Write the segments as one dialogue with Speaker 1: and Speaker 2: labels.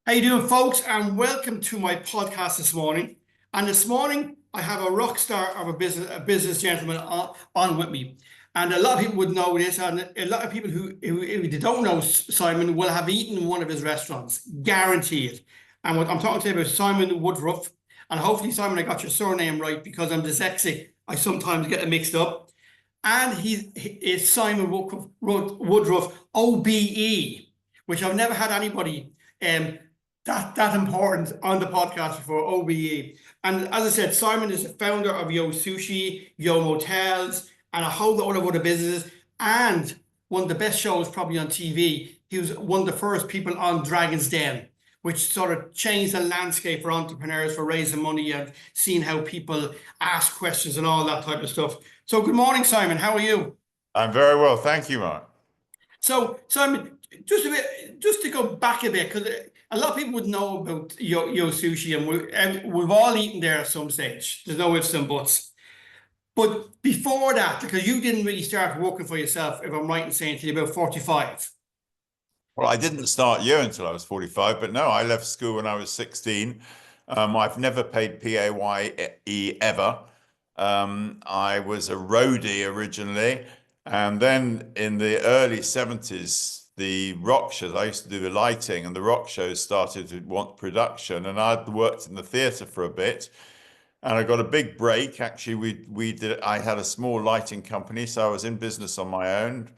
Speaker 1: How you doing, folks? And welcome to my podcast this morning. And this morning, I have a rock star of a business gentleman on with me. And a lot of people would know this, and a lot of people who they don't know Simon will have eaten in one of his restaurants, guaranteed. And what I'm talking to you about Simon Woodroffe. And hopefully, Simon, I got your surname right because I'm dyslexic. I sometimes get it mixed up. And he is Simon Woodroffe, OBE, which I've never had anybody um, that important on the podcast before, OBE. And as I said, Simon is the founder of Yo Sushi, Yo Motels, and a whole lot of other businesses. And one of the best shows probably on TV. He was one of the first people on Dragon's Den, which sort of changed the landscape for entrepreneurs for raising money and seeing how people ask questions and all that type of stuff. So good morning, Simon. How are you?
Speaker 2: I'm very well, thank you, Mark.
Speaker 1: So, Simon, just to go back a bit, because a lot of people would know about Yo Sushi, and we've all eaten there at some stage. There's no ifs and buts. But before that, because you didn't really start working for yourself, if I'm right in saying, till about 45.
Speaker 2: Well, I didn't start you until I was 45, but no, I left school when I was 16. I've never paid PAYE ever. I was a roadie originally, and then in the early 70s, the rock shows, I used to do the lighting, and the rock shows started to want production, and I'd worked in the theatre for a bit. And I got a big break. Actually, I had a small lighting company, so I was in business on my own.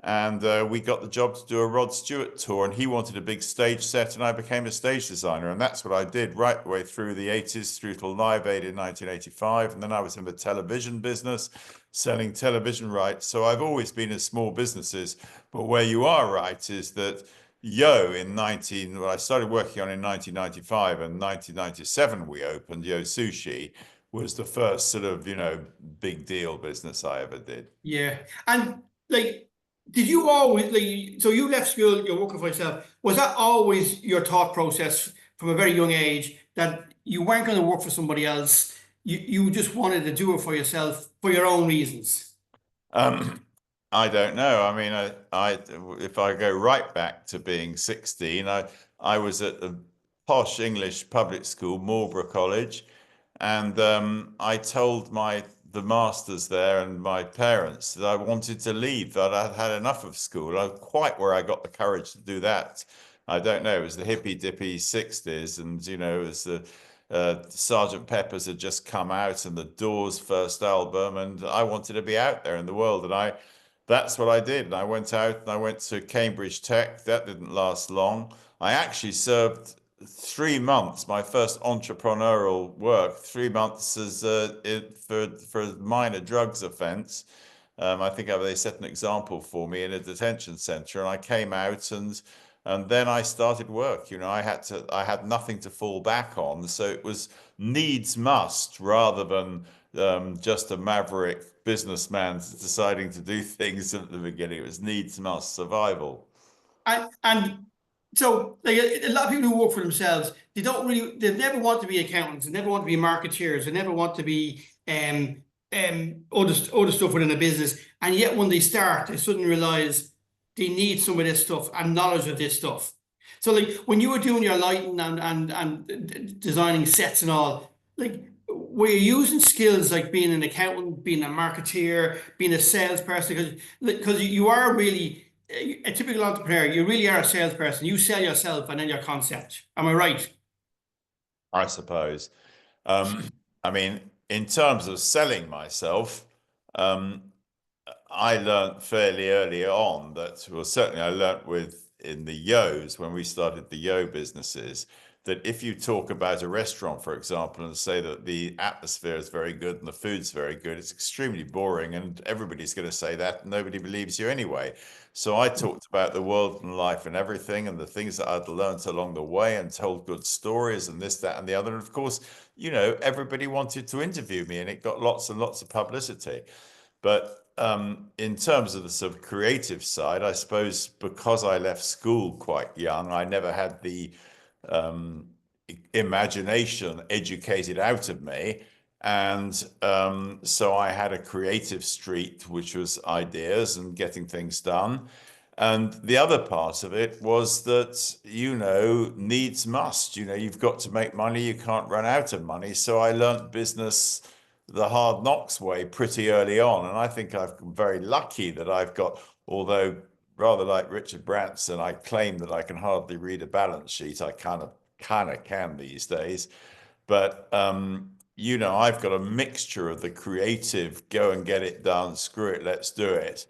Speaker 2: And we got the job to do a Rod Stewart tour, and he wanted a big stage set, and I became a stage designer. And that's what I did right the way through the 80s, through to Live Aid in 1985. And then I was in the television business, selling television rights. So I've always been in small businesses. But where you are right is that I started working on in 1995, and 1997 we opened Yo Sushi was the first sort of, big deal business I ever did.
Speaker 1: Yeah. And like, did you always like, so you left school, you're working for yourself. Was that always your thought process from a very young age that you weren't going to work for somebody else? You just wanted to do it for yourself for your own reasons.
Speaker 2: I don't know. I mean, if I go right back to being 16, I was at a posh English public school, Marlborough College, and I told the masters there and my parents that I wanted to leave, that I'd had enough of school. Quite where I got the courage to do that, I don't know. It was the hippy dippy 60s, and it was the Sergeant Pepper's had just come out, and the Doors' first album, and I wanted to be out there in the world, and that's what I did. And I went out and I went to Cambridge Tech. That didn't last long. I actually served 3 months, my first entrepreneurial work, 3 months as for a minor drugs offence. I think they set an example for me in a detention centre, and I came out, and then I started work. I had nothing to fall back on, so it was needs must rather than just a maverick businessman deciding to do things at the beginning. It was needs must, survival.
Speaker 1: And so like a lot of people who work for themselves, they never want to be accountants, they never want to be marketeers, they never want to be other stuff within a business. And yet when they start, they suddenly realize they need some of this stuff and knowledge of this stuff. So like when you were doing your lighting and designing sets and all, like were you using skills like being an accountant, being a marketeer, being a salesperson? Because you are really a typical entrepreneur. You really are a salesperson. You sell yourself and then your concept. Am I right?
Speaker 2: I suppose. I mean, in terms of selling myself, um, I learned fairly early on that, well, certainly I learned in the Yos when we started the Yo businesses, that if you talk about a restaurant, for example, and say that the atmosphere is very good and the food's very good, it's extremely boring, and everybody's going to say that, and nobody believes you anyway. So I talked about the world and life and everything, and the things that I'd learned along the way, and told good stories and this, that, and the other. And of course, everybody wanted to interview me, and it got lots and lots of publicity. But in terms of the sort of creative side, I suppose because I left school quite young, I never had the imagination educated out of me. And so I had a creative streak, which was ideas and getting things done. And the other part of it was that, needs must. You've got to make money. You can't run out of money. So I learnt business the hard knocks way pretty early on. And I think I'm very lucky that I've got, although rather like Richard Branson, I claim that I can hardly read a balance sheet. I kind of can these days. But I've got a mixture of the creative, go and get it done, screw it, let's do it,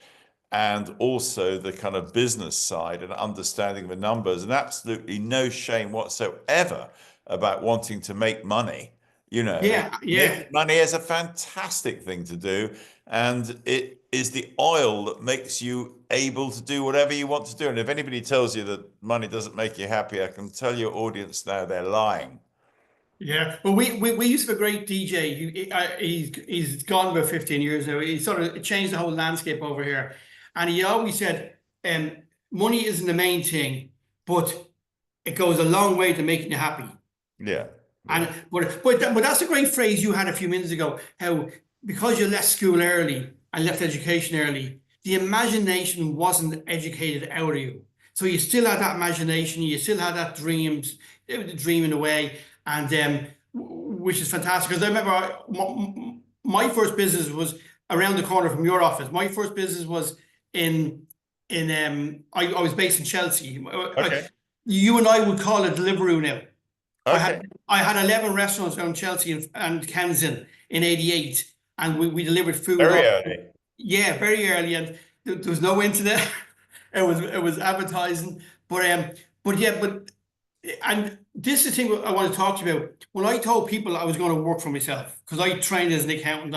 Speaker 2: and also the kind of business side and understanding the numbers, and absolutely no shame whatsoever about wanting to make money.
Speaker 1: Yeah, yeah.
Speaker 2: Making money is a fantastic thing to do, and it is the oil that makes you able to do whatever you want to do. And if anybody tells you that money doesn't make you happy, I can tell your audience now they're lying.
Speaker 1: Yeah, well, we used to have a great DJ. He's gone about 15 years now. He sort of changed the whole landscape over here, and he always said, "Money isn't the main thing, but it goes a long way to making you happy."
Speaker 2: Yeah,
Speaker 1: And
Speaker 2: yeah,
Speaker 1: but that's a great phrase you had a few minutes ago. How because you left school early and left education early, the imagination wasn't educated out of you. So you still had that imagination, you still had that dreaming away, and which is fantastic. Because I remember my first business was around the corner from your office. My first business was I was based in Chelsea.
Speaker 2: okay,
Speaker 1: You and I would call it Deliveroo now. I
Speaker 2: okay,
Speaker 1: had I had 11 restaurants around Chelsea and Kensington in '88, and we delivered food
Speaker 2: very
Speaker 1: up.
Speaker 2: early.
Speaker 1: Yeah, very early, and there was no internet. It was advertising, but and this is the thing I want to talk to you about. When I told people I was going to work for myself, because I trained as an accountant,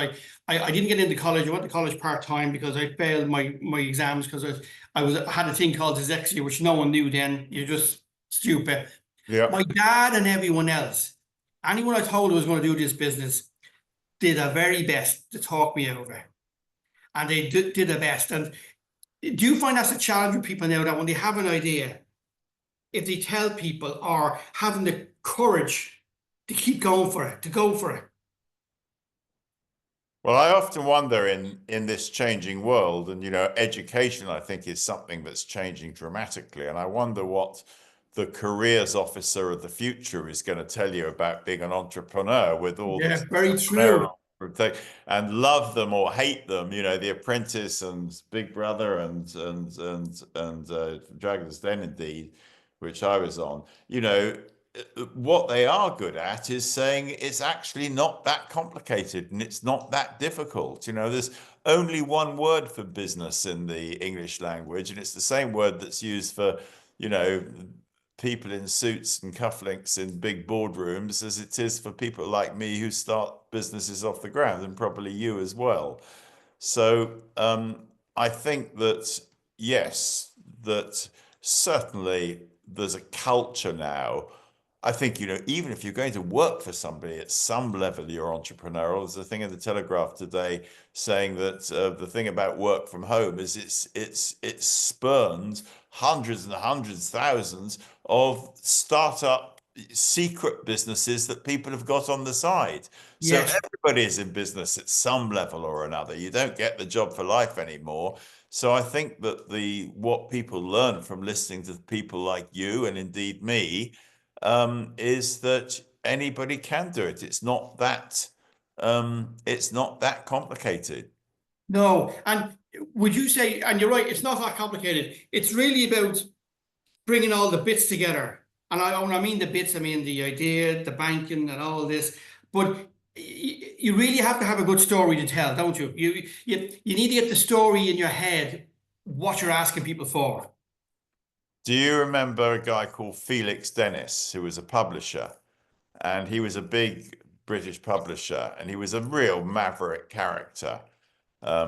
Speaker 1: I didn't get into college. I went to college part-time because I failed my exams because I had a thing called dyslexia, which no one knew then. You're just stupid.
Speaker 2: Yeah.
Speaker 1: My dad and everyone else, anyone I told who was going to do this business, did their very best to talk me over, and they did their best. And do you find that's a challenge with people now that when they have an idea, if they tell people or having the courage to keep going for it, to go for it?
Speaker 2: Well, I often wonder in this changing world, and education, I think, is something that's changing dramatically. And I wonder what the careers officer of the future is going to tell you about being an entrepreneur with all
Speaker 1: Yeah,
Speaker 2: this
Speaker 1: very true.
Speaker 2: entrepreneurial and love them or hate them. The Apprentice and Big Brother and Dragon's Den, indeed, which I was on. What they are good at is saying it's actually not that complicated and it's not that difficult. There's only one word for business in the English language, and it's the same word that's used for, you know, people in suits and cufflinks in big boardrooms as it is for people like me who start businesses off the ground, and probably you as well. So I think that, yes, that certainly there's a culture now. I think, even if you're going to work for somebody at some level, you're entrepreneurial. There's a thing in the Telegraph today saying that the thing about work from home is it's spurned hundreds and hundreds, thousands of startup secret businesses that people have got on the side. So
Speaker 1: Yes.
Speaker 2: everybody is in business at some level or another. You don't get the job for life anymore. So I think that what people learn from listening to people like you and indeed me is that anybody can do it. It's not that complicated.
Speaker 1: No. And would you say, and you're right, it's not that complicated. It's really about bringing all the bits together. And when I mean the bits, I mean the idea, the banking, and all this. But you really have to have a good story to tell, don't you? You need to get the story in your head, what you're asking people for.
Speaker 2: Do you remember a guy called Felix Dennis, who was a publisher? And he was a big British publisher, and he was a real maverick character.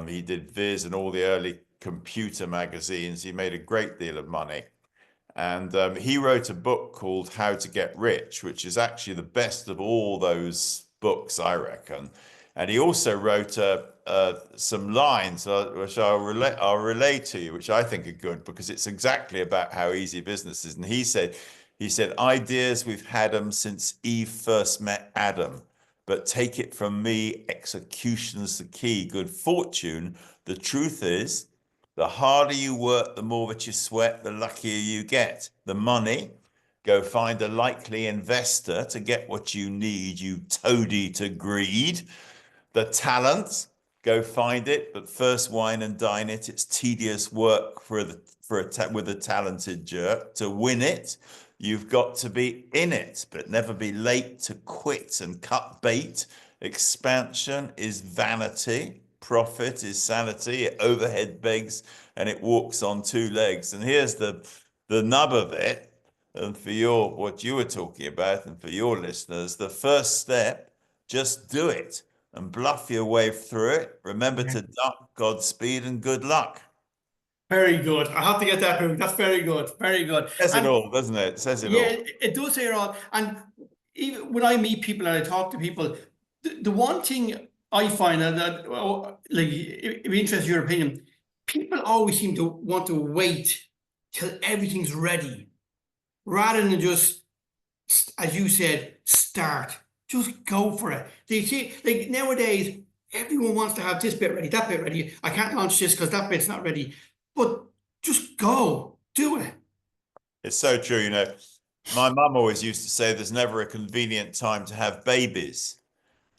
Speaker 2: He did Viz and all the early computer magazines. He made a great deal of money. And he wrote a book called How to Get Rich, which is actually the best of all those books, I reckon. And he also wrote some lines which I'll relay to you, which I think are good because it's exactly about how easy business is. And he said, ideas, we've had them since Eve first met Adam. But take it from me, execution's the key. Good fortune. The truth is, The harder you work, the more that you sweat, the luckier you get. The money, go find a likely investor to get what you need, you toady to greed. The talent, go find it, but first wine and dine it. It's tedious work with a talented jerk. To win it, you've got to be in it, but never be late to quit and cut bait. Expansion is vanity. Profit is sanity. It overhead begs and it walks on two legs. And here's the nub of it. And for what you were talking about, and for your listeners, the first step, just do it and bluff your way through it. Remember to duck, Godspeed, and good luck.
Speaker 1: Very good. I have to get that through. That's very good. Very good.
Speaker 2: Says it all, doesn't it? It says it
Speaker 1: Yeah,
Speaker 2: all.
Speaker 1: it does say it all. And even when I meet people and I talk to people, the one thing I find like, it interests your opinion, people always seem to want to wait till everything's ready rather than just, as you said, start. Just go for it. They see, like nowadays, everyone wants to have this bit ready, that bit ready. I can't launch this because that bit's not ready. But just go, do it.
Speaker 2: It's so true. You know, my mum always used to say there's never a convenient time to have babies.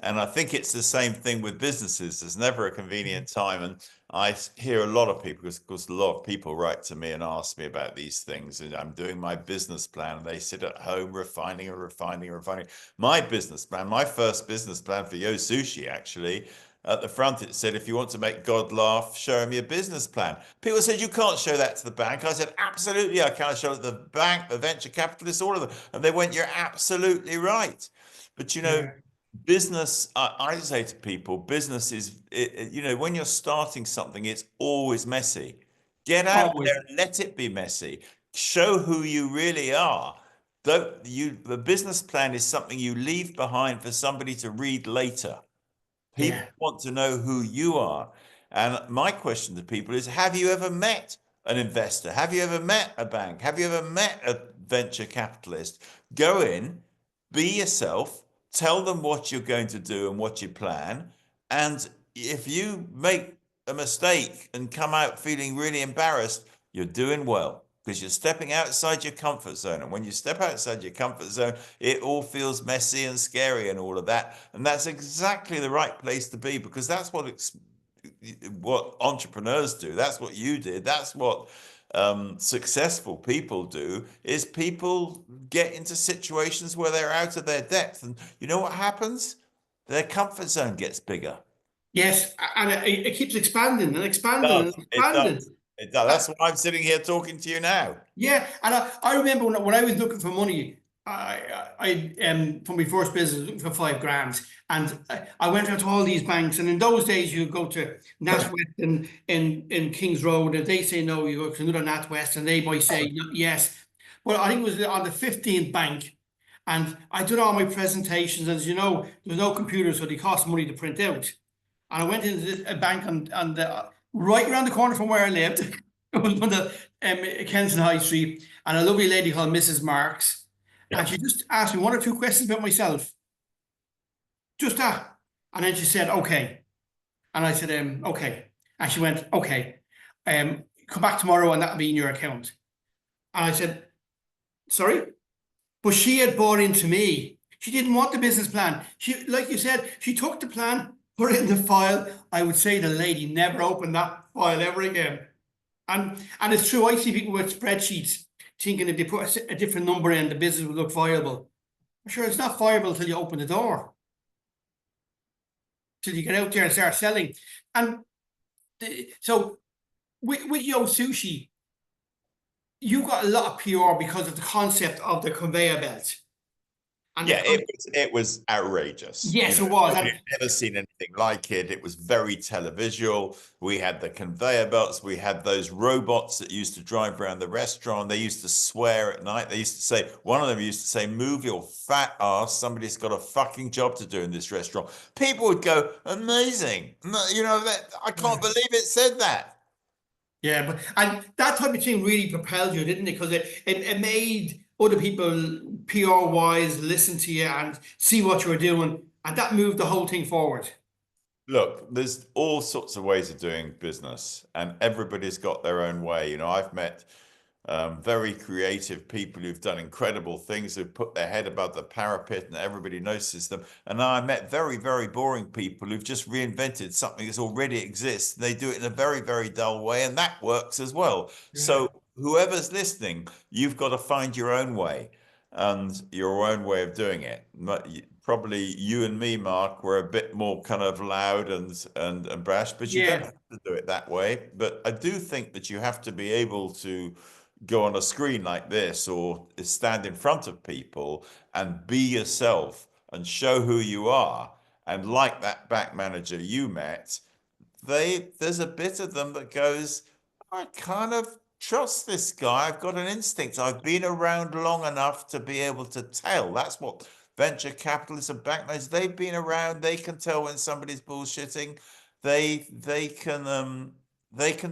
Speaker 2: And I think it's the same thing with businesses. There's never a convenient time. And I hear a lot of people, because of course, a lot of people write to me and ask me about these things. And I'm doing my business plan and they sit at home refining and refining and refining. My business plan, my first business plan for Yo Sushi, actually, at the front, it said, if you want to make God laugh, show him your business plan. People said, you can't show that to the bank. I said, absolutely, I can show it to the bank, the venture capitalists, all of them. And they went, you're absolutely right. But, you know, business, I say to people, business is, you know, when you're starting something, it's always messy. Get out there and let it be messy. Show who you really are. The business plan is something you leave behind for somebody to read later. People want to know who you are. And my question to people is, have you ever met an investor? Have you ever met a bank? Have you ever met a venture capitalist? Go in, be yourself, tell them what you're going to do and what you plan. And if you make a mistake and come out feeling really embarrassed, you're doing well, because you're stepping outside your comfort zone. And when you step outside your comfort zone, it all feels messy and scary and all of that. And that's exactly the right place to be, because that's what entrepreneurs do. That's what you did. That's what successful people do, is people get into situations where they're out of their depth. And you know what happens? Their comfort zone gets bigger.
Speaker 1: Yes, and it keeps expanding and expanding and expanding.
Speaker 2: It does. That's why I'm sitting here talking to you now.
Speaker 1: Yeah, and I remember when I was looking for money, I for my first business looking for $5,000, and I went out to all these banks. And in those days, you go to NatWest in Kings Road, and they say no. You go to another NatWest, and they might say yes. Well, I think it was on the 15th bank, and I did all my presentations. As you know, there was no computer, so they cost money to print out. And I went into a bank on right around the corner from where I lived. It was on the Kensington High Street, and a lovely lady called Mrs. Marks. Yeah. And she just asked me one or two questions about myself. Just that. And then she said, okay. And I said, okay. And she went, okay. Come back tomorrow and that'll be in your account. And I said, sorry? But she had bought into me. She didn't want the business plan. She, like you said, she took the plan, put it in the file. I would say the lady never opened that file ever again. And it's true. I see people with spreadsheets thinking if they put a different number in, the business will look viable. Sure, it's not viable until you open the door, till you get out there and start selling. And so with Yo Sushi, you got a lot of PR because of the concept of the conveyor belt.
Speaker 2: And yeah, it was outrageous.
Speaker 1: Yes, it was.
Speaker 2: I've never seen anything like it. It was very televisual. We had the conveyor belts. We had those robots that used to drive around the restaurant. They used to swear at night. They used to say, one of them used to say, move your fat ass. Somebody's got a fucking job to do in this restaurant. People would go, amazing. You know, I can't believe it said that.
Speaker 1: Yeah, and that type of thing really propelled you, didn't it? Because it made other people PR-wise listen to you and see what you were doing, and that moved the whole thing forward.
Speaker 2: Look, there's all sorts of ways of doing business, and everybody's got their own way. I've met very creative people who've done incredible things, who've put their head above the parapet and everybody notices them. And I met very, very boring people who've just reinvented something that already exists. They do it in a very, very dull way, and that works as well.
Speaker 1: Yeah.
Speaker 2: So whoever's listening, you've got to find your own way and your own way of doing it. Probably you and me, Mark, were a bit more kind of loud and brash, but you don't
Speaker 1: Yeah.
Speaker 2: have to do it that way. But I do think that you have to be able to go on a screen like this or stand in front of people and be yourself and show who you are. And like that back manager you met, there's a bit of them that goes, I kind of trust this guy. I've got an instinct. I've been around long enough to be able to tell. That's what venture capitalists and back managers, they've been around. They can tell when somebody's bullshitting. They can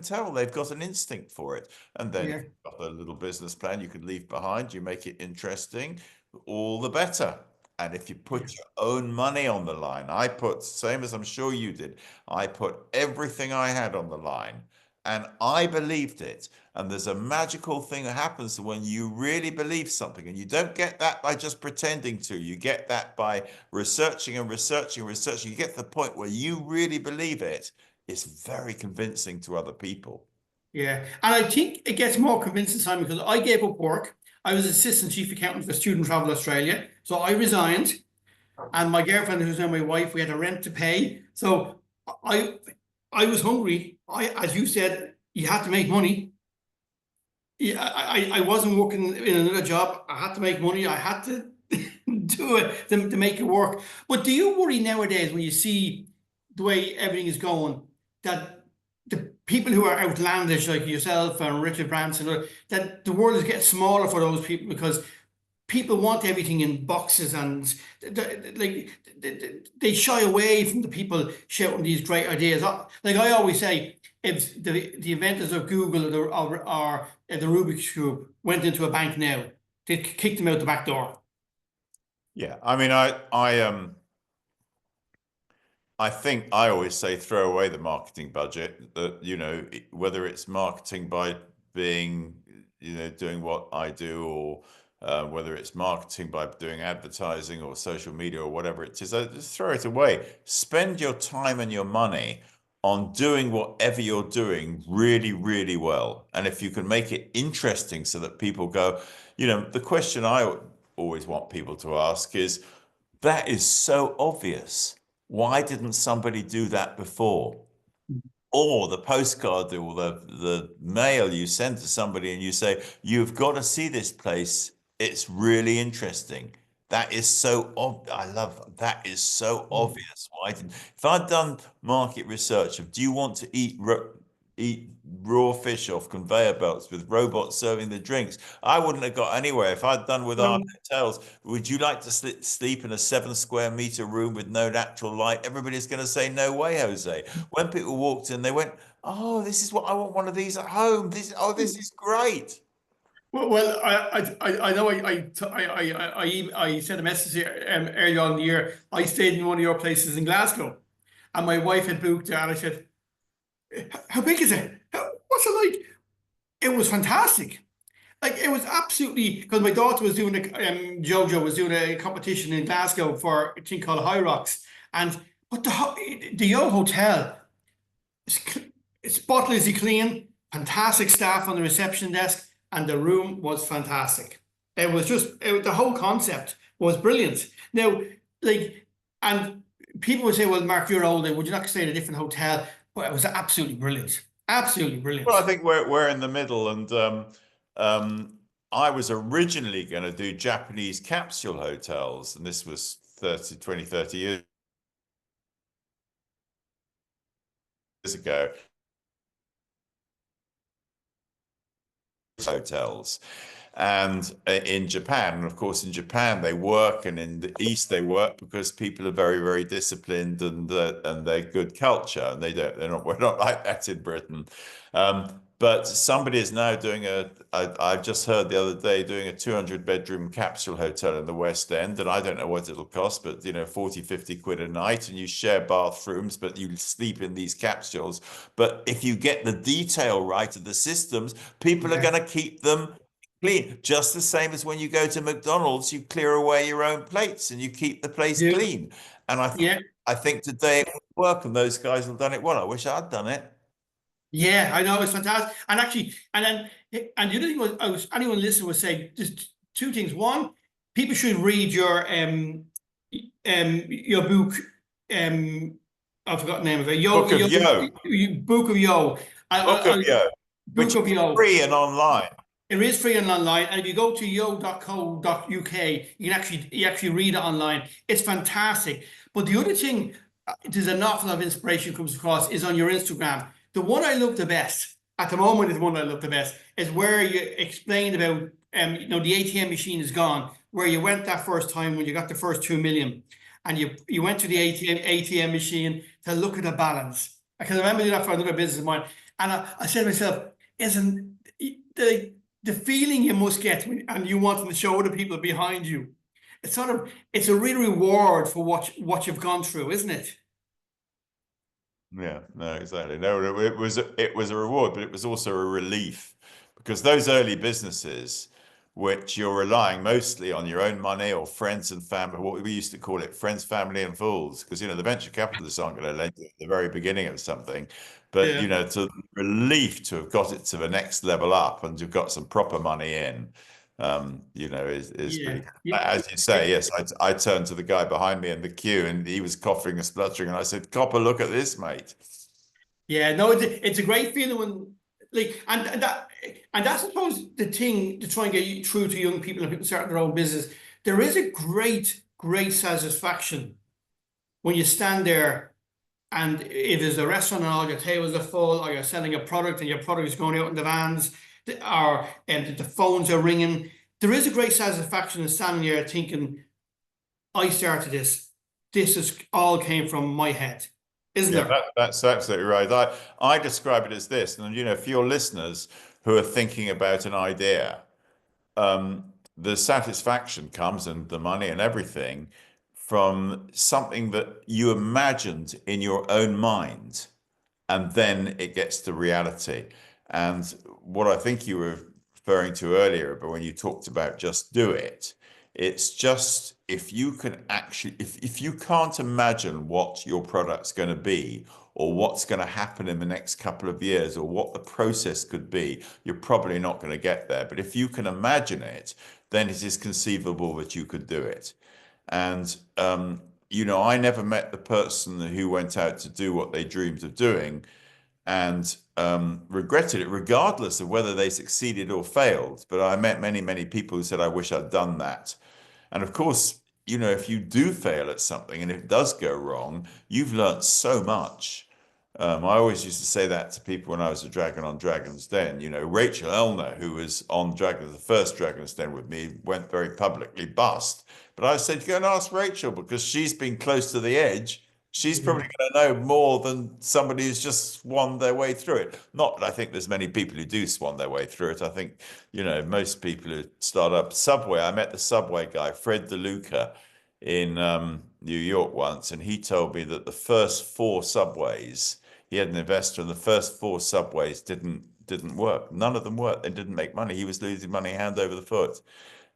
Speaker 2: tell. They've got an instinct for it. And then if
Speaker 1: Yeah.
Speaker 2: you've got a little business plan you could leave behind, you make it interesting, all the better. And if you
Speaker 1: Yeah.
Speaker 2: put your own money on the line, I put, same as I'm sure you did, I put everything I had on the line and I believed it. And there's a magical thing that happens when you really believe something. And you don't get that by just pretending to. You get that by researching and researching and researching. You get to the point where you really believe it. It's very convincing to other people.
Speaker 1: Yeah. And I think it gets more convincing, Simon, because I gave up work. I was assistant chief accountant for Student Travel Australia. So I resigned. And my girlfriend, who's now my wife, we had a rent to pay. So I I was hungry. As you said, you had to make money. Yeah, I wasn't working in another job. I had to make money. I had to do it to make it work. But do you worry nowadays when you see the way everything is going that the people who are outlandish like yourself and Richard Branson, that the world is getting smaller for those people because people want everything in boxes and like they shy away from the people shouting these great ideas. Like I always say, if the inventors of Google or the Rubik's Cube went into a bank now, they'd kick them out the back door.
Speaker 2: Yeah, I mean, I think I always say throw away the marketing budget. That whether it's marketing by being doing what I do, or whether it's marketing by doing advertising or social media or whatever it is, just throw it away. Spend your time and your money on doing whatever you're doing really, really well. And if you can make it interesting so that people go, the question I always want people to ask is, that is so obvious. Why didn't somebody do that before? Or the postcard or the mail you send to somebody and you say, you've got to see this place. It's really interesting. That is so I love that is so obvious. Why didn't if I'd done market research of do you want to eat raw fish off conveyor belts with robots serving the drinks, I wouldn't have got anywhere. If I'd done with our
Speaker 1: No.
Speaker 2: hotels, would you like to sleep in a 7 square meter room with no natural light? Everybody's going to say, no way, Jose. When people walked in, they went, oh, this is what I want, one of these at home. This is great.
Speaker 1: Well, I know I sent a message here early on in the year. I stayed in one of your places in Glasgow, and my wife had booked there, and I said, "How big is it? What's it like?" It was fantastic. Like it was absolutely because my daughter was doing Jojo was doing a competition in Glasgow for a thing called High Rocks, and but the Yo Hotel is spotlessly clean, fantastic staff on the reception desk, and the room was fantastic. It was the whole concept was brilliant. Now, like, and people would say, "Well, Mark, you're older. Would you not stay in a different hotel?" But it was absolutely brilliant. Absolutely
Speaker 2: Well, I
Speaker 1: brilliant.
Speaker 2: think we're in the middle, and I was originally going to do Japanese capsule hotels, and this was 30 years ago. Hotels. and in Japan. And of course, in Japan they work, and in the East they work because people are very, very disciplined, and they're good culture, and we're not like that in Britain. But somebody is now doing I've just heard the other day, doing a 200-bedroom capsule hotel in the West End, and I don't know what it'll cost, but 40, 50 quid a night, and you share bathrooms, but you sleep in these capsules. But if you get the detail right of the systems, people are
Speaker 1: Yeah.
Speaker 2: going to keep them clean, just the same as when you go to McDonald's, you clear away your own plates and you keep the place
Speaker 1: Do.
Speaker 2: clean. And
Speaker 1: Yeah.
Speaker 2: I think today it will work, and those guys have done it well. I wish I'd done it.
Speaker 1: Yeah, I know, it's fantastic. And actually, and the other thing was anyone listening would say just two things. One, people should read your book, I forgot the name of it.
Speaker 2: Book of Yo.
Speaker 1: Book of Yo.
Speaker 2: Book of Yo,
Speaker 1: Book
Speaker 2: which
Speaker 1: of
Speaker 2: is
Speaker 1: Yo.
Speaker 2: free and online.
Speaker 1: It is free and online, and if you go to yo.co.uk, you actually read it online. It's fantastic. But the other thing, there's an awful lot of inspiration comes across is on your Instagram. The one I love the best at the moment is the one I love the best is where you explained about the ATM machine is gone, where you went that first time when you got the first 2 million, and you went to the ATM machine to look at the balance. I can remember doing that for another business of mine, and I said to myself, isn't the feeling you must get and you wanting to show other people behind you, it's a real reward for what you've gone through, isn't it?
Speaker 2: Yeah, no, exactly. No, it was a reward, but it was also a relief, because those early businesses, which you're relying mostly on your own money or friends and family, what we used to call it, friends, family, and fools, because the venture capitalists aren't going to lend you at the very beginning of something, but
Speaker 1: Yeah,
Speaker 2: to relief to have got it to the next level up and you've got some proper money in, is
Speaker 1: yeah,
Speaker 2: really,
Speaker 1: yeah,
Speaker 2: as you
Speaker 1: yeah.
Speaker 2: say. Yes, I turned to the guy behind me in the queue, and he was coughing and spluttering, and I said, "Copper, look at this, mate."
Speaker 1: Yeah, no, it's a great feeling when and that's I suppose the thing to try and get through to young people and people starting their own business. There is a great satisfaction when you stand there. And if there's a restaurant and all your tables are full, or you're selling a product and your product is going out in the vans, or the phones are ringing, there is a great satisfaction in standing there thinking, I started this. This is all came from my head, isn't
Speaker 2: Yeah,
Speaker 1: there?
Speaker 2: that's absolutely right. I describe it as this, and for your listeners who are thinking about an idea, the satisfaction comes, and the money and everything, from something that you imagined in your own mind, and then it gets to reality. And what I think you were referring to earlier, but when you talked about just do it, it's just, if you can actually, if you can't imagine what your product's going to be, or what's going to happen in the next couple of years, or what the process could be, you're probably not going to get there. But if you can imagine it, then it is conceivable that you could do it. And I never met the person who went out to do what they dreamed of doing and regretted it, regardless of whether they succeeded or failed. But I met many, many people who said, "I wish I'd done that." And of course, if you do fail at something and it does go wrong, you've learned so much. I always used to say that to people when I was a Dragon on Dragon's Den. Rachel Elner, who was on the first Dragon's Den with me, went very publicly bust. But I said, go and ask Rachel, because she's been close to the edge. She's
Speaker 1: Yeah.
Speaker 2: probably going to know more than somebody who's just swanned their way through it. Not that I think there's many people who do swan their way through it. I think, most people who start up Subway. I met the Subway guy, Fred DeLuca, in New York once, and he told me that the first four Subways, he had an investor, and the first four Subways didn't work. None of them worked. They didn't make money. He was losing money hand over the foot,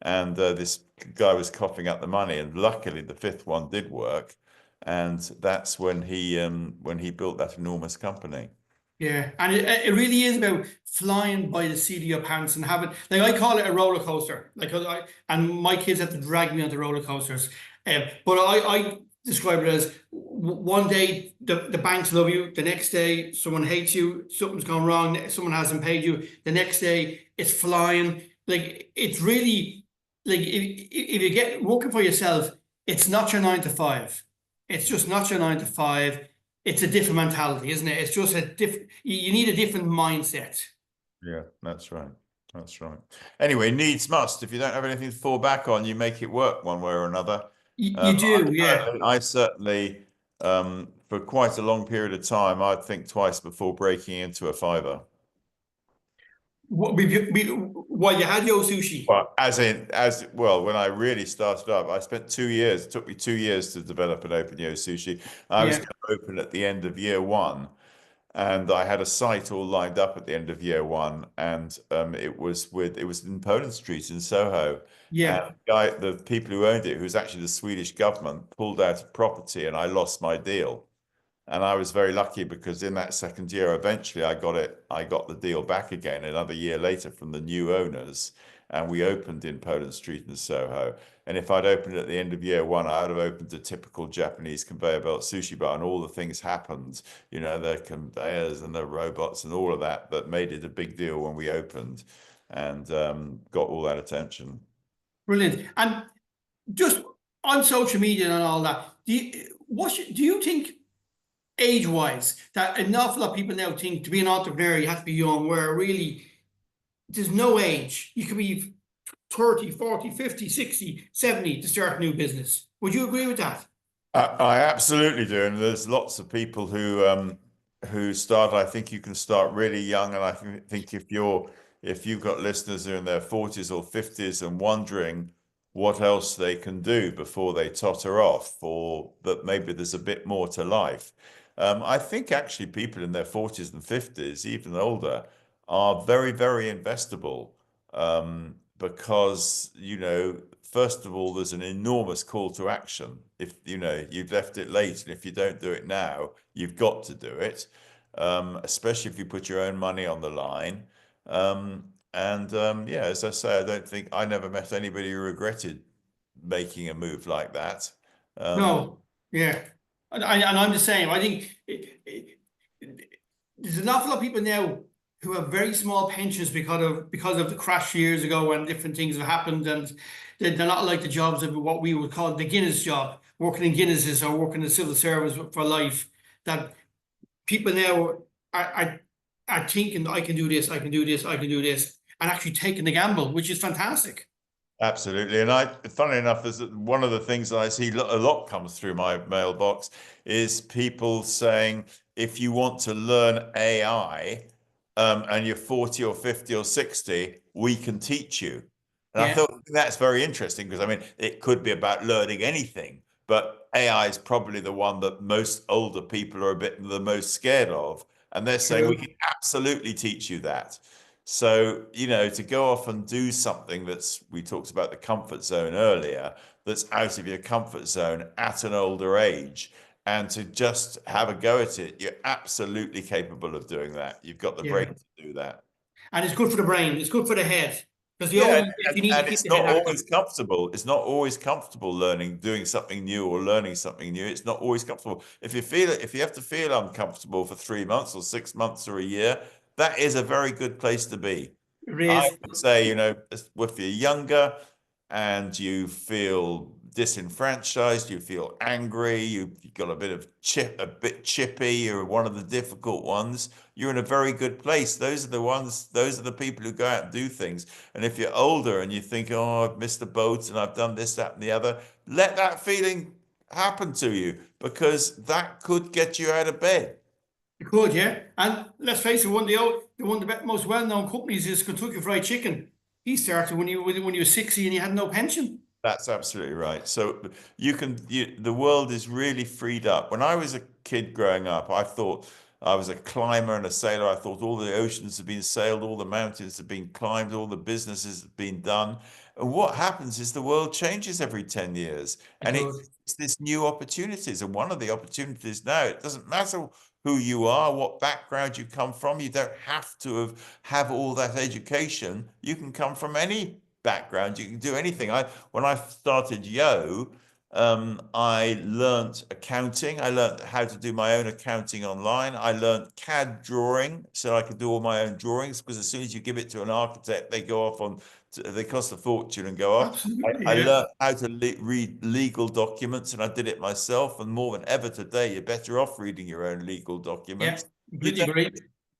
Speaker 2: and this guy was coughing up the money. And luckily, the fifth one did work, and that's when he built that enormous company.
Speaker 1: Yeah, and it really is about flying by the seat of your pants and having, like, I call it a roller coaster. And my kids have to drag me on the roller coasters. But I describe it as one day the banks love you, the next day someone hates you, something's gone wrong, someone hasn't paid you, the next day it's flying. Like, it's really, like, if you get working for yourself, it's not your 9 to 5. It's just not your 9 to 5. It's a different mentality, isn't it? It's just a different. You need a different mindset.
Speaker 2: Yeah, that's right. That's right. Anyway, needs must. If you don't have anything to fall back on, you make it work one way or another.
Speaker 1: You do, yeah.
Speaker 2: I certainly, for quite a long period of time, I'd think twice before breaking into a fiver.
Speaker 1: While you had Yo Sushi.
Speaker 2: Well, as well, when I really started up, I spent 2 years. It took me 2 years to develop and open Yo Sushi. I was
Speaker 1: Yeah,
Speaker 2: going to open at the end of year one, and I had a site all lined up at the end of year one, and it was in Poland Street in Soho, and
Speaker 1: yeah,
Speaker 2: the people who owned it, who was actually the Swedish government, pulled out a property, and I lost my deal. And I was very lucky because in that second year, eventually I got the deal back again another year later from the new owners. And we opened in Poland Street in Soho. And if I'd opened at the end of year one, I would have opened a typical Japanese conveyor belt sushi bar, and all the things happened, the conveyors and the robots and all of that, that made it a big deal when we opened, and got all that attention.
Speaker 1: brilliant. And just on social media and all that, do you think age-wise that an awful lot of people now think to be an entrepreneur you have to be young, where really there's no age. You could be 30, 40, 50, 60, 70 to start a new business. Would you agree with that?
Speaker 2: I absolutely do, and there's lots of people who start. I think you can start really young, and I think if you've got listeners who are in their 40s or 50s and wondering what else they can do before they totter off, or that maybe there's a bit more to life. I think actually people in their 40s and 50s, even older, are very, very investable, because, first of all, there's an enormous call to action. If, you've left it late, and if you don't do it now, you've got to do it, especially if you put your own money on the line. Yeah, as I say, I never met anybody who regretted making a move like that.
Speaker 1: No. Yeah. And I'm the same. I think there's an awful lot of people now who have very small pensions because of the crash years ago when different things have happened, and they're not like the jobs of what we would call the Guinness job, working in Guinnesses or working in the civil service for life. That people now are thinking, I can do this, I can do this, I can do this, and actually taking the gamble, which is fantastic.
Speaker 2: Absolutely. And funnily enough, is that one of the things that I see a lot comes through my mailbox is people saying, if you want to learn AI, and you're 40 or 50 or 60, we can teach you. And I
Speaker 1: Yeah,
Speaker 2: thought that's very interesting, because I mean, it could be about learning anything, but AI is probably the one that most older people are the most scared of. And they're saying, we
Speaker 1: true.
Speaker 2: can absolutely teach you that. So, to go off and do something we talked about the comfort zone earlier, that's out of your comfort zone at an older age, and to just have a go at it, you're absolutely capable of doing that. You've got the
Speaker 1: Yeah.
Speaker 2: brain to do that.
Speaker 1: And it's good for the brain, it's good for the head. Because the
Speaker 2: Yeah,
Speaker 1: older you get,
Speaker 2: and,
Speaker 1: you need to
Speaker 2: and
Speaker 1: keep
Speaker 2: it's
Speaker 1: the
Speaker 2: not
Speaker 1: head active.
Speaker 2: always comfortable. It's not always comfortable doing something new or learning something new. It's not always comfortable. If you have to feel uncomfortable for 3 months or 6 months or a year, that is a very good place to be.
Speaker 1: It
Speaker 2: I
Speaker 1: is.
Speaker 2: would say, if you're younger and you feel disenfranchised, you feel angry, you've got a bit chippy, you're one of the difficult ones, you're in a very good place. Those are the people who go out and do things. And if you're older and you think, oh, I've missed the boat and I've done this, that, and the other, let that feeling happen to you, because that could get you out of bed.
Speaker 1: It could, yeah. And let's face it, one of the most well-known companies is Kentucky Fried Chicken. He started when you were 60 and you had no pension.
Speaker 2: That's absolutely right. So the world is really freed up. When I was a kid growing up, I thought I was a climber and a sailor. I thought all the oceans had been sailed, all the mountains had been climbed, all the businesses had been done. And what happens is the world changes every 10 years,
Speaker 1: It
Speaker 2: and
Speaker 1: does.
Speaker 2: it's this new opportunities. And one of the opportunities now, it doesn't matter who you are, what background you come from. You don't have to have all that education. You can come from any background. You can do anything. When I started Yo, I learnt accounting. I learnt how to do my own accounting online. I learnt CAD drawing, so I could do all my own drawings, because as soon as you give it to an architect, they go off they cost a fortune and go off.
Speaker 1: Absolutely,
Speaker 2: I
Speaker 1: yeah.
Speaker 2: learnt how to read legal documents, and I did it myself. And more than ever today, you're better off reading your own legal
Speaker 1: Yeah,
Speaker 2: documents. You
Speaker 1: completely agree.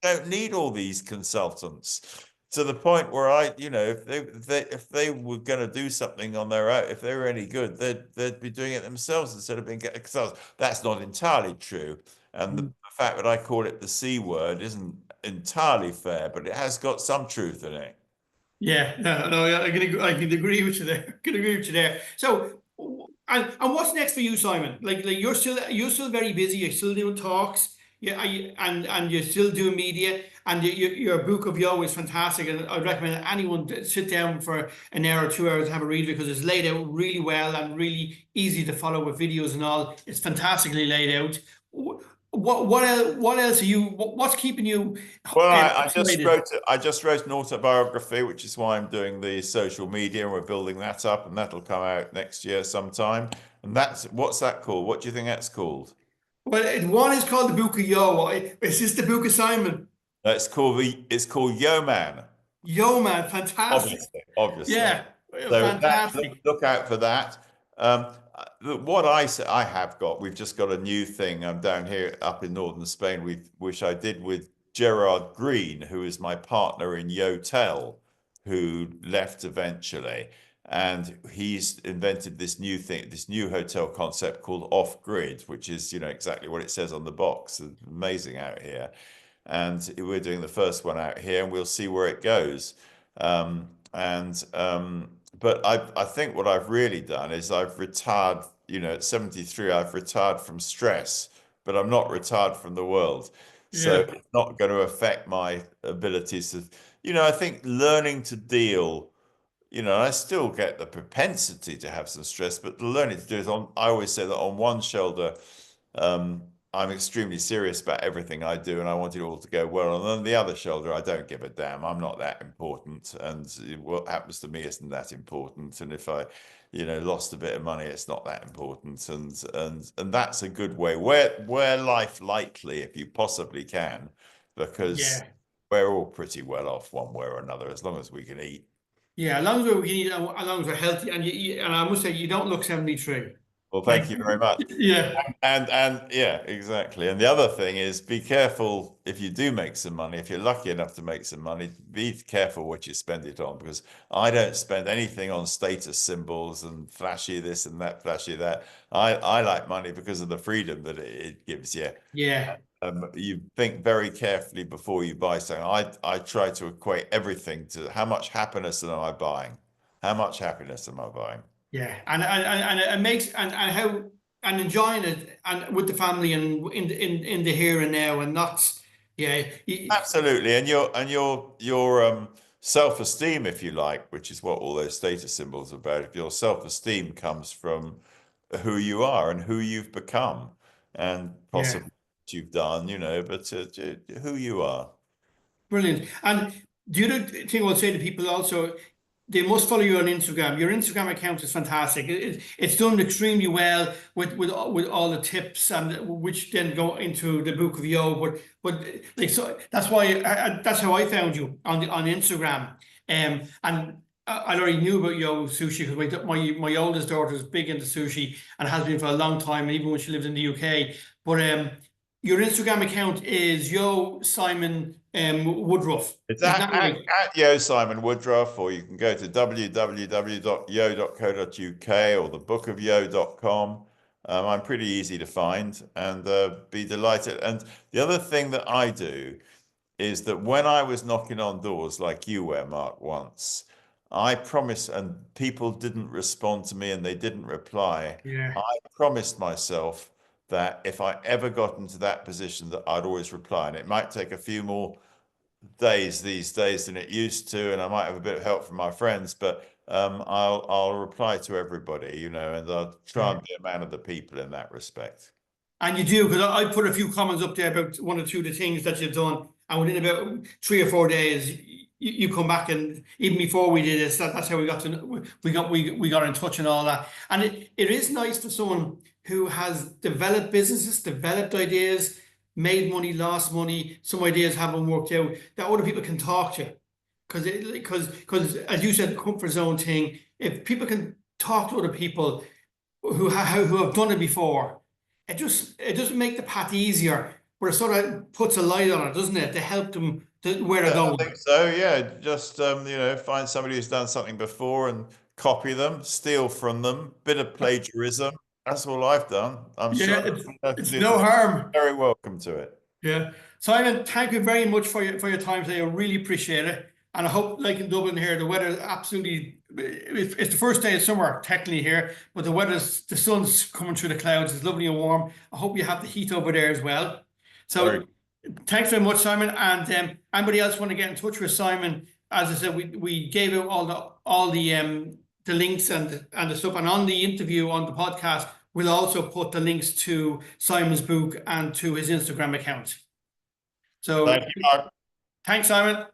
Speaker 2: don't need all these consultants. to the point where I, if they were going to do something on their own, if they were any good, they'd be doing it themselves instead of being getting themselves. That's not entirely true. And the fact that I call it the C word isn't entirely fair, but it has got some truth in it.
Speaker 1: Yeah, no, yeah, I can agree with you there. I can agree with you there. So, and what's next for you, Simon? Like you're still very busy. You're still doing talks. Yeah, and you're still doing media. And your book of Yo is fantastic. And I'd recommend that anyone sit down for an hour or 2 hours to have a read because it's laid out really well and really easy to follow with videos and all. It's fantastically laid out. What else are you? What's keeping you
Speaker 2: Well, I just
Speaker 1: excited?
Speaker 2: wrote I just wrote an autobiography, which is why I'm doing the social media, and we're building that up, and that'll come out next year sometime. And what's that called? What do you think that's called?
Speaker 1: Well, one is called the Book of Yo. It's just the Book of Simon.
Speaker 2: It's called Yo Man,
Speaker 1: Yo, man, fantastic.
Speaker 2: obviously.
Speaker 1: Yeah,
Speaker 2: So
Speaker 1: fantastic.
Speaker 2: look out for that. What I have got, we've just got a new thing. I'm down here up in northern Spain, which I did with Gerard Green, who is my partner in YOTEL, who left eventually. And he's invented this new thing, this new hotel concept called off grid, which is, exactly what it says on the box. It's amazing out here. And we're doing the first one out here, and we'll see where it goes. But I think what I've really done is I've retired, at 73, I've retired from stress, but I'm not retired from the world. So
Speaker 1: Yeah,
Speaker 2: it's not going to affect my abilities to, I think learning to deal, I still get the propensity to have some stress, but learning to do it I always say that on one shoulder, I'm extremely serious about everything I do and I want it all to go well. And on the other shoulder, I don't give a damn. I'm not that important. And what happens to me isn't that important. And if I, lost a bit of money, it's not that important. And that's a good way. Wear life lightly if you possibly can, because
Speaker 1: yeah,
Speaker 2: we're all pretty well off one way or another, as long as we can eat.
Speaker 1: yeah. As long as we can eat, as long as we're healthy, and I must say, you don't look 73.
Speaker 2: Well,
Speaker 1: Like,
Speaker 2: thank you very much.
Speaker 1: yeah,
Speaker 2: And yeah, exactly. And the other thing is be careful if you do make some money, if you're lucky enough to make some money, be careful what you spend it on, because I don't spend anything on status symbols and flashy this and that, flashy that. I like money because of the freedom that it gives you.
Speaker 1: yeah,
Speaker 2: You think very carefully before you buy something. I try to equate everything to how much happiness am I buying? How much happiness am I buying?
Speaker 1: yeah. And it makes and how and enjoying it and with the family and in the here and now and not yeah.
Speaker 2: Absolutely, and your self-esteem, if you like, which is what all those status symbols are about. If your self-esteem comes from who you are and who you've become, and
Speaker 1: Yeah.
Speaker 2: possibly what you've done, but who you are.
Speaker 1: Brilliant. And the other thing I'll say to people also, they must follow you on Instagram. Your Instagram account is fantastic. It's done extremely well with all the tips and which then go into the Book of Yo. But like so that's why that's how I found you on Instagram. And I already knew about Yo Sushi because my oldest daughter is big into sushi and has been for a long time, and even when she lived in the UK. But your Instagram account is Yo Simon Woodroffe.
Speaker 2: It's
Speaker 1: Is that right?
Speaker 2: at Yo Simon Woodroffe, or you can go to www.yo.co.uk or thebookofyo.com. I'm pretty easy to find and be delighted. And the other thing that I do is that when I was knocking on doors like you were, Mark, once, I promised, and people didn't respond to me and they didn't reply.
Speaker 1: Yeah.
Speaker 2: I promised myself that if I ever got into that position, that I'd always reply. And it might take a few more days these days than it used to, and I might have a bit of help from my friends, but I'll reply to everybody, and I'll try
Speaker 1: Yeah.
Speaker 2: and be a man of the people in that respect.
Speaker 1: And you do, because I put a few comments up there about one or two of the things that you've done, and within about 3 or 4 days, you come back, and even before we did this, that's how we got to we got in touch and all that. And it is nice for someone who has developed businesses, developed ideas, made money, lost money, some ideas haven't worked out, that other people can talk to. Because as you said, the comfort zone thing, if people can talk to other people who have done it before, it doesn't make the path easier. but it sort of puts a light on it, doesn't it, to help them to where they're
Speaker 2: Yeah, I
Speaker 1: going.
Speaker 2: think so. Yeah, just find somebody who's done something before and copy them, steal from them. Bit of plagiarism. That's all I've done. I'm sure
Speaker 1: Yeah,
Speaker 2: everyone else can
Speaker 1: it's
Speaker 2: do
Speaker 1: no
Speaker 2: this.
Speaker 1: harm.
Speaker 2: Very welcome to it.
Speaker 1: Yeah. Simon, thank you very much for your time today. I really appreciate it. And I hope, like in Dublin here, the weather is absolutely, it's the first day of summer technically here, but the sun's coming through the clouds. It's lovely and warm. I hope you have the heat over there as well.
Speaker 2: Very
Speaker 1: So thanks very much, Simon. And anybody else want to get in touch with Simon? As I said, we gave out all the links and the stuff. And on the interview on the podcast, we'll also put the links to Simon's book and to his Instagram account. So
Speaker 2: Thank you, Mark.
Speaker 1: thanks, Simon.